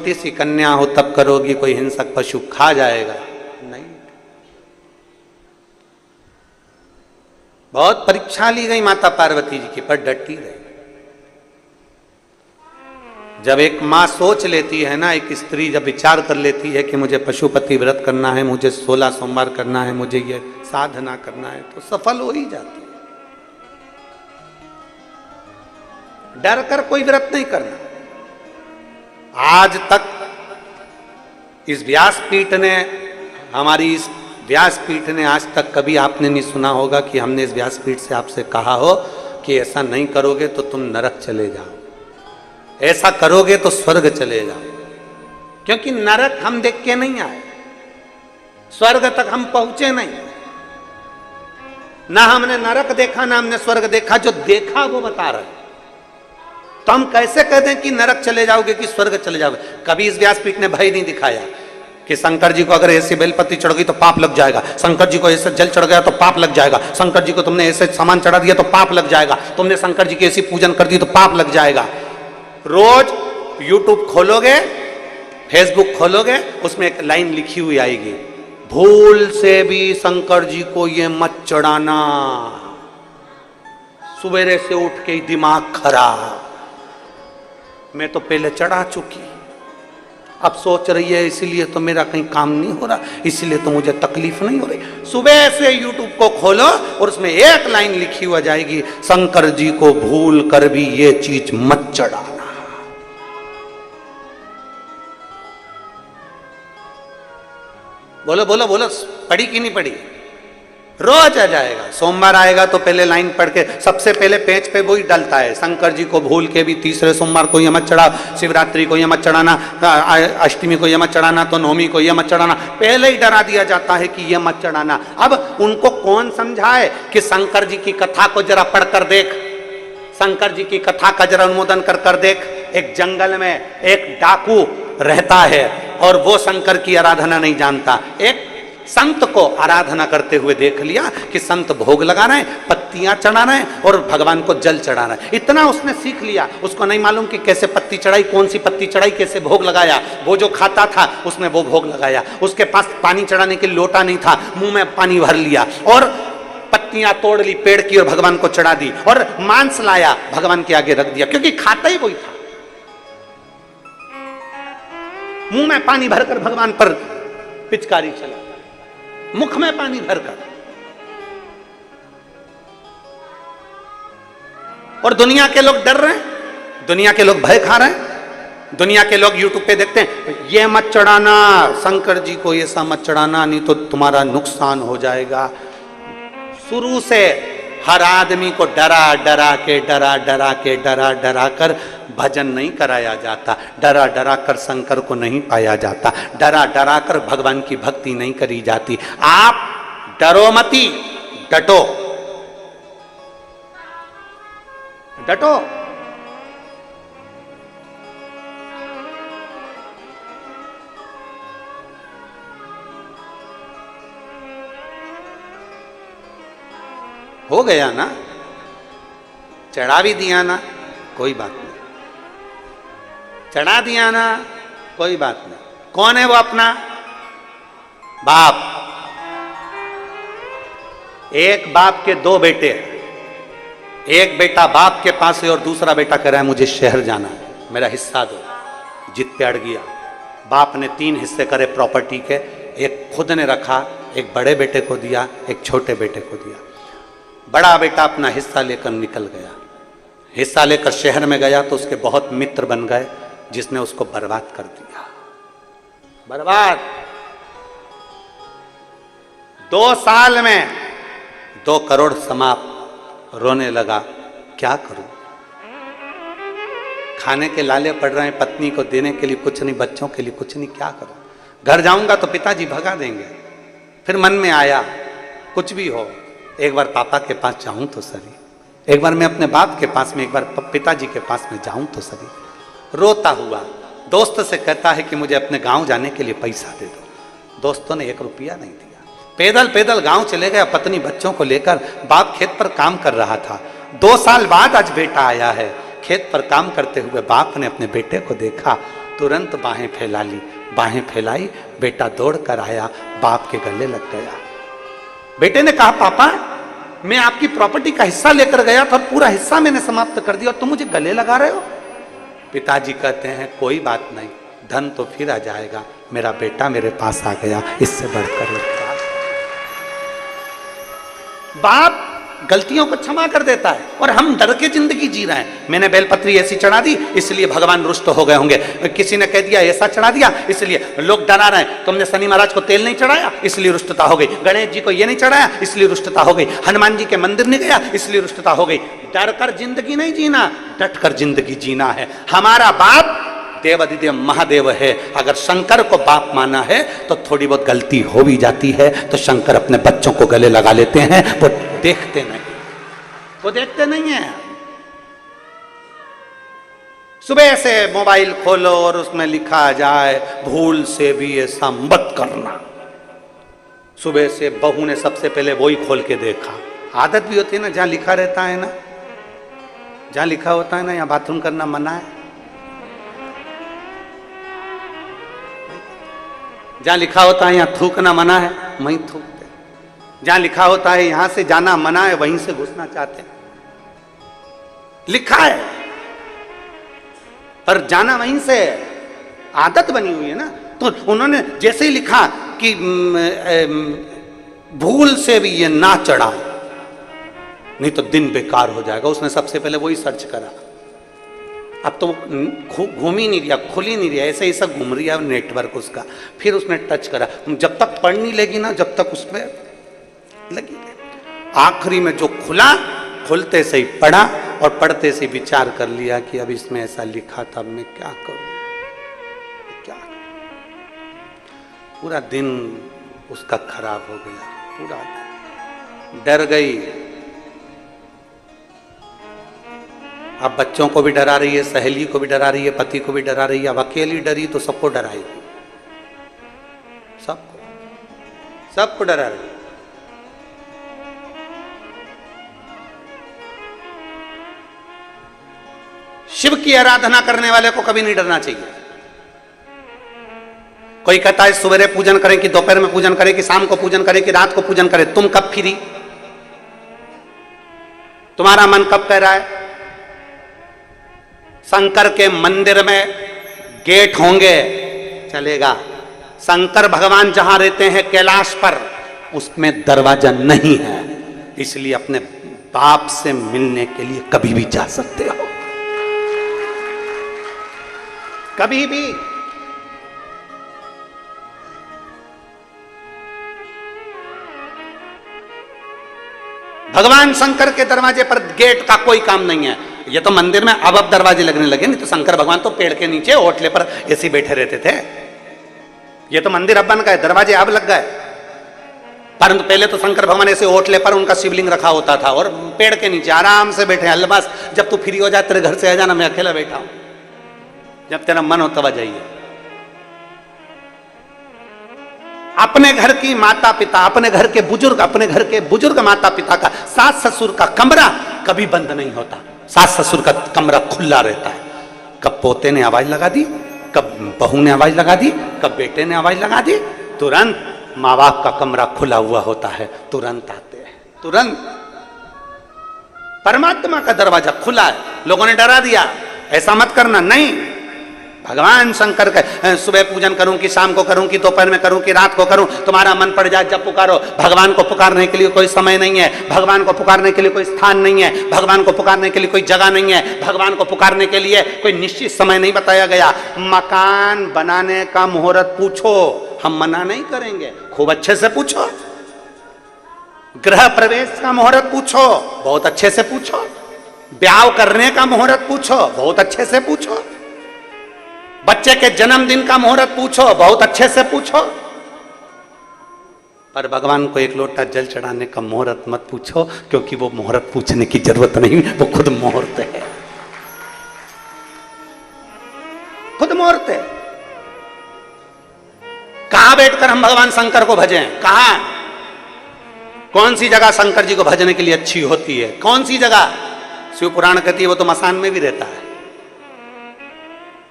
छोटी सी कन्या हो तब करोगी, कोई हिंसक पशु खा जाएगा? नहीं। बहुत परीक्षा ली गई माता पार्वती जी की, पर डटी रही। जब एक माँ सोच लेती है ना, एक स्त्री जब विचार कर लेती है कि मुझे पशुपति व्रत करना है, मुझे 16 सोमवार करना है, मुझे ये साधना करना है, तो सफल हो ही जाती है। डर कर कोई व्रत नहीं करना। आज तक इस व्यासपीठ ने, हमारी इस व्यासपीठ ने आज तक कभी आपने नहीं सुना होगा कि हमने इस व्यासपीठ से आपसे कहा हो कि ऐसा नहीं करोगे तो तुम नरक चले जाओ, ऐसा करोगे तो स्वर्ग चले जाओ। क्योंकि नरक हम देख के नहीं आए, स्वर्ग तक हम पहुंचे नहीं। ना हमने नरक देखा, ना हमने स्वर्ग देखा। जो देखा वो बता रहे। तो हम कैसे कह दें कि नरक चले जाओगे कि स्वर्ग चले जाओगे? कभी इस व्यासपीठ ने भय नहीं दिखाया कि शंकर जी को अगर ऐसी बेलपत्ती चढ़ गई तो पाप लग जाएगा, शंकर जी को ऐसे जल चढ़ गया तो पाप लग जाएगा, शंकर जी को तुमने ऐसे सामान चढ़ा दिया तो पाप लग जाएगा, तुमने शंकर जी की ऐसी पूजन कर दी तो पाप लग जाएगा। रोज यूट्यूब खोलोगे, फेसबुक खोलोगे, उसमें एक लाइन लिखी हुई आएगी, भूल से भी शंकर जी को ये मत चढ़ाना, सवेरे से उठ के दिमाग खराब। मैं तो पहले चढ़ा चुकी, अब सोच रही है इसीलिए तो मेरा कहीं काम नहीं हो रहा, इसीलिए तो मुझे तकलीफ नहीं हो रही। सुबह से यूट्यूब को खोलो और उसमें एक लाइन लिखी हुई जाएगी, शंकर जी को भूल कर भी ये चीज मत चढ़ाना। बोलो बोलो बोलो, पढ़ी कि नहीं पढ़ी? रोज आ जाएगा। सोमवार आएगा तो पहले लाइन पढ़ के सबसे पहले पेज पे वही डलता है, शंकर जी को भूल के भी तीसरे सोमवार को ये मत चढ़ा, शिवरात्रि को ये मत चढ़ाना, अष्टमी को ये मत चढ़ाना, तो नवमी को ये मत चढ़ाना। पहले ही डरा दिया जाता है कि ये मत चढ़ाना। अब उनको कौन समझाए कि शंकर जी की कथा को जरा पढ़ कर देख, शंकर जी की कथा का जरा अनुमोदन कर देख। एक जंगल में एक डाकू रहता है और वो शंकर की आराधना नहीं जानता। एक संत को आराधना करते हुए देख लिया कि संत भोग लगा रहे हैं, पत्तियां चढ़ा रहे हैं और भगवान को जल चढ़ा रहे हैं। इतना उसने सीख लिया, उसको नहीं मालूम कि कैसे पत्ती चढ़ाई, कौन सी पत्ती चढ़ाई, कैसे भोग लगाया। वो जो खाता था उसने वो भोग लगाया। उसके पास पानी चढ़ाने के लिए लोटा नहीं था, मुंह में पानी भर लिया और पत्तियां तोड़ ली पेड़ की और भगवान को चढ़ा दी, और मांस लाया भगवान के आगे रख दिया, क्योंकि खाता ही वही था। मुंह में पानी भरकर भगवान पर पिचकारी चला, मुख में पानी भरकर। और दुनिया के लोग डर रहे हैं, दुनिया के लोग भय खा रहे हैं, दुनिया के लोग यूट्यूब पे देखते हैं, ये मत चढ़ाना शंकर जी को, ये सा मत चढ़ाना नहीं तो तुम्हारा नुकसान हो जाएगा। शुरू से हर आदमी को डरा डरा कर भजन नहीं कराया जाता, डरा डरा कर शंकर को नहीं पाया जाता, डरा डरा कर भगवान की भक्ति नहीं करी जाती। आप डरो मती, डटो डटो। हो गया ना, चढ़ा भी दिया ना, कोई बात नहीं, चढ़ा दिया ना, कोई बात नहीं। कौन है वो? अपना बाप। एक बाप के दो बेटे हैं, एक बेटा बाप के पास है और दूसरा बेटा कह रहा है मुझे शहर जाना है, मेरा हिस्सा दो। जिद पे अड़ गया। बाप ने 3 हिस्से करे प्रॉपर्टी के, एक खुद ने रखा, एक बड़े बेटे को दिया, एक छोटे बेटे को दिया। बड़ा बेटा अपना हिस्सा लेकर निकल गया, हिस्सा लेकर शहर में गया तो उसके बहुत मित्र बन गए, जिसने उसको बर्बाद कर दिया। बर्बाद। 2 साल में 2 करोड़ समाप्त। रोने लगा, क्या करूं, खाने के लाले पड़ रहे हैं, पत्नी को देने के लिए कुछ नहीं, बच्चों के लिए कुछ नहीं, क्या करूं। घर जाऊंगा तो पिताजी भगा देंगे। फिर मन में आया कुछ भी हो, एक बार पापा के पास जाऊं तो सही, एक बार मैं अपने बाप के पास में, एक बार पिताजी के पास में जाऊं तो सही। रोता हुआ दोस्त से कहता है कि मुझे अपने गांव जाने के लिए पैसा दे दो। दोस्तों ने 1 रुपया नहीं दिया। पैदल पैदल गांव चले गया, पत्नी बच्चों को लेकर। बाप खेत पर काम कर रहा था। 2 साल बाद आज बेटा आया है। खेत पर काम करते हुए बाप ने अपने बेटे को देखा, तुरंत बाहें फैला ली, बाहें फैलाई, बेटा दौड़ कर आया, बाप के गले लग गया। बेटे ने कहा पापा मैं आपकी प्रॉपर्टी का हिस्सा लेकर गया था और पूरा हिस्सा मैंने समाप्त कर दिया और तुम मुझे गले लगा रहे हो। पिताजी कहते हैं कोई बात नहीं, धन तो फिर आ जाएगा, मेरा बेटा मेरे पास आ गया, इससे बढ़कर एक बाप गलतियों को क्षमा कर देता है और हम डर के जिंदगी जी रहे हैं। मैंने बेलपत्री ऐसी चढ़ा दी इसलिए भगवान रुष्ट हो गए होंगे, किसी ने कह दिया ऐसा चढ़ा दिया इसलिए लोग डरा रहे हैं, तुमने शनि महाराज को तेल नहीं चढ़ाया इसलिए रुष्टता हो गई, गणेश जी को ये नहीं चढ़ाया इसलिए रुष्टता हो गई, हनुमान जी के मंदिर नहीं गया इसलिए रुष्टता हो गई। डर कर जिंदगी नहीं जीना, डट कर जिंदगी जीना है। हमारा बाप देवाधिदेव महादेव है, अगर शंकर को बाप माना है तो थोड़ी बहुत गलती हो भी जाती है तो शंकर अपने बच्चों को गले लगा लेते हैं, वो देखते नहीं, वो देखते नहीं है। सुबह से मोबाइल खोलो और उसमें लिखा जाए भूल से भी ऐसा मत करना। सुबह से बहू ने सबसे पहले वही खोल के देखा। आदत भी होती है ना, जहां लिखा रहता है ना, जहां लिखा होता है ना यहाँ बाथरूम करना मना है, जहां लिखा होता है यहाँ थूकना मना है वहीं थूकते, जहां लिखा होता है यहां से जाना मना है वहीं से घुसना चाहते हैं। लिखा है पर जाना वहीं से, आदत बनी हुई है ना। तो उन्होंने जैसे ही लिखा कि भूल से भी ये ना चढ़ा नहीं तो दिन बेकार हो जाएगा, उसने सबसे पहले वही सर्च करा। अब तो घूम ही नहीं रहा, खुल ही नहीं रहा, ऐसे ही सब घूम रहा है नेटवर्क उसका। फिर उसने टच करा, जब तक पढ़ नहीं लेगी ना जब तक उसमें लगी। आखिरी में जो खुला, खुलते से ही पढ़ा और पढ़ते से विचार कर लिया कि अब इसमें ऐसा लिखा था, अब मैं क्या करूं, क्या पूरा दिन उसका खराब हो गया, पूरा डर गई। अब बच्चों को भी डरा रही है, सहेली को भी डरा रही है, पति को भी डरा रही है। अब अकेली डरी तो सबको डराएगी, सबको डरा रही है। शिव की आराधना करने वाले को कभी नहीं डरना चाहिए। कोई कहता है सवेरे पूजन करें कि दोपहर में पूजन करें कि शाम को पूजन करें कि रात को पूजन करें, तुम कब फ्री, तुम्हारा मन कब कह रहा है। शंकर के मंदिर में गेट होंगे चलेगा, शंकर भगवान जहां रहते हैं कैलाश पर उसमें दरवाजा नहीं है, इसलिए अपने बाप से मिलने के लिए कभी भी जा सकते हो, कभी भी। भगवान शंकर के दरवाजे पर गेट का कोई काम नहीं है। ये तो मंदिर में अब दरवाजे लगने लगे, नहीं तो शंकर भगवान तो पेड़ के नीचे ओटले पर ऐसे बैठे रहते थे। ये तो मंदिर अब बन गए, दरवाजे अब लग गए, परंतु पहले तो शंकर भगवान ऐसे ओटले पर उनका शिवलिंग रखा होता था और पेड़ के नीचे आराम से बैठे। अल्लाह जब तू फ्री हो जाए तेरे घर से आ जाना, मैं अकेला बैठा हूं, जब तेरा मन हो तब आ जाइए। अपने घर की माता पिता, अपने घर के बुजुर्ग माता पिता का, सास ससुर का कमरा कभी बंद नहीं होता, सास ससुर का कमरा खुला रहता है। कब पोते ने आवाज लगा दी, कब बहू ने आवाज लगा दी, कब बेटे ने आवाज लगा दी, तुरंत माँ बाप का कमरा खुला हुआ होता है, तुरंत आते हैं, तुरंत। परमात्मा का दरवाजा खुला है, लोगों ने डरा दिया ऐसा मत करना, नहीं। भगवान शंकर का सुबह पूजन करूं कि शाम को करूं कि दोपहर में करूं कि रात को करूं, तुम्हारा मन पड़ जाए जब पुकारो। भगवान को पुकारने के लिए कोई समय नहीं है, भगवान को पुकारने के लिए कोई स्थान नहीं है, भगवान को पुकारने के लिए कोई जगह नहीं है, भगवान को पुकारने के लिए कोई निश्चित समय नहीं बताया गया। मकान बनाने का मुहूर्त पूछो, हम मना नहीं करेंगे, खूब अच्छे से पूछो। गृह प्रवेश का मुहूर्त पूछो, बहुत अच्छे से पूछो। ब्याह करने का मुहूर्त पूछो, बहुत अच्छे से पूछो। बच्चे के जन्मदिन का मुहूर्त पूछो, बहुत अच्छे से पूछो। पर भगवान को एक लोटा जल चढ़ाने का मुहूर्त मत पूछो, क्योंकि वो मुहूर्त पूछने की जरूरत नहीं, वो खुद मुहूर्त है, खुद मुहूर्त है। कहां बैठकर हम भगवान शंकर को भजें, कहां, कौन सी जगह शंकर जी को भजने के लिए अच्छी होती है, कौन सी जगह। शिव पुराण कहती है वो तो मसान में भी रहता है,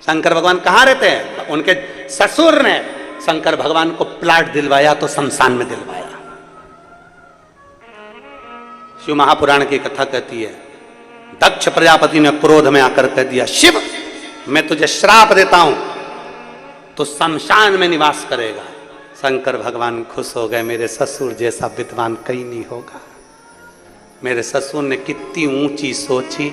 शंकर भगवान कहाँ रहते हैं? उनके ससुर ने शंकर भगवान को प्लाट दिलवाया तो शमशान में दिलवाया। शिव महापुराण की कथा कहती है, दक्ष प्रजापति ने क्रोध में आकर कह दिया, शिव मैं तुझे श्राप देता हूं, तो शमशान में निवास करेगा। शंकर भगवान खुश हो गए, मेरे ससुर जैसा विद्वान कहीं नहीं होगा। मेरे ससुर ने कितनी ऊंची सोची,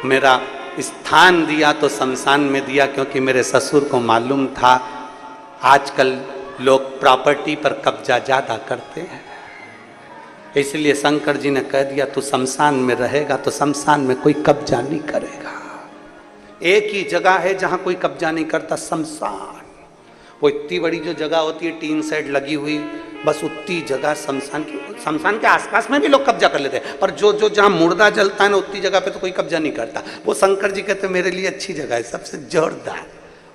मेरा स्थान दिया तो शमशान में दिया, क्योंकि मेरे ससुर को मालूम था आजकल लोग प्रॉपर्टी पर कब्जा ज्यादा करते हैं, इसलिए शंकर जी ने कह दिया तू शमशान में रहेगा तो शमशान में कोई कब्जा नहीं करेगा। एक ही जगह है जहां कोई कब्जा नहीं करता, शमशान। वो इतनी बड़ी जो जगह होती है टीन सेट लगी हुई, बस उतनी जगह शमशान के आसपास में भी लोग कब्जा कर लेते हैं, पर जो जहां मुर्दा जलता है ना उतनी जगह पे तो कोई कब्जा नहीं करता। वो शंकर जी कहते मेरे लिए अच्छी जगह है, सबसे जोरदार,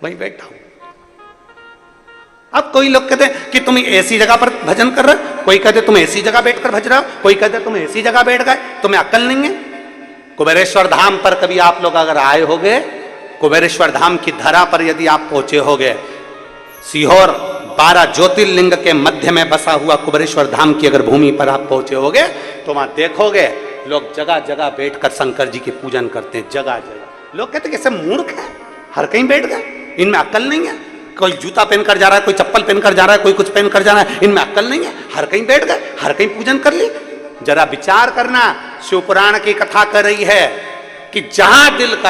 वहीं बैठा हूं। अब कोई लोग कहते हैं कि तुम ऐसी जगह पर भजन कर रहे हो, कोई कहते तुम ऐसी जगह बैठकर भज रहे हो, कोई कहते तुम ऐसी जगह बैठ गए, तुम्हें अक्ल नहीं है। कुबेरेश्वर धाम पर कभी आप लोग अगर आए होगे, कुबेरेश्वर धाम की धरा पर यदि आप पहुंचे होगे, सीहोर 12 ज्योतिर्लिंग के मध्य में बसा हुआ कुबेरेश्वर धाम की अगर भूमि पर आप पहुंचे होगे तो वहां देखोगे लोग जगह जगह बैठकर शंकर जी की पूजन करते हैं, जगह जगह। लोग कहते कैसे मूर्ख है, हर कहीं बैठ गए, इनमें अक्ल नहीं है। कोई जूता पहनकर जा रहा है, कोई चप्पल पहनकर जा रहा है, कोई कुछ पहनकर जा रहा है, इनमें अक्ल नहीं है, हर कहीं बैठ गए, हर कहीं पूजन कर ली। जरा विचार करना, शिव पुराण की कथा कर रही है कि जहां दिल का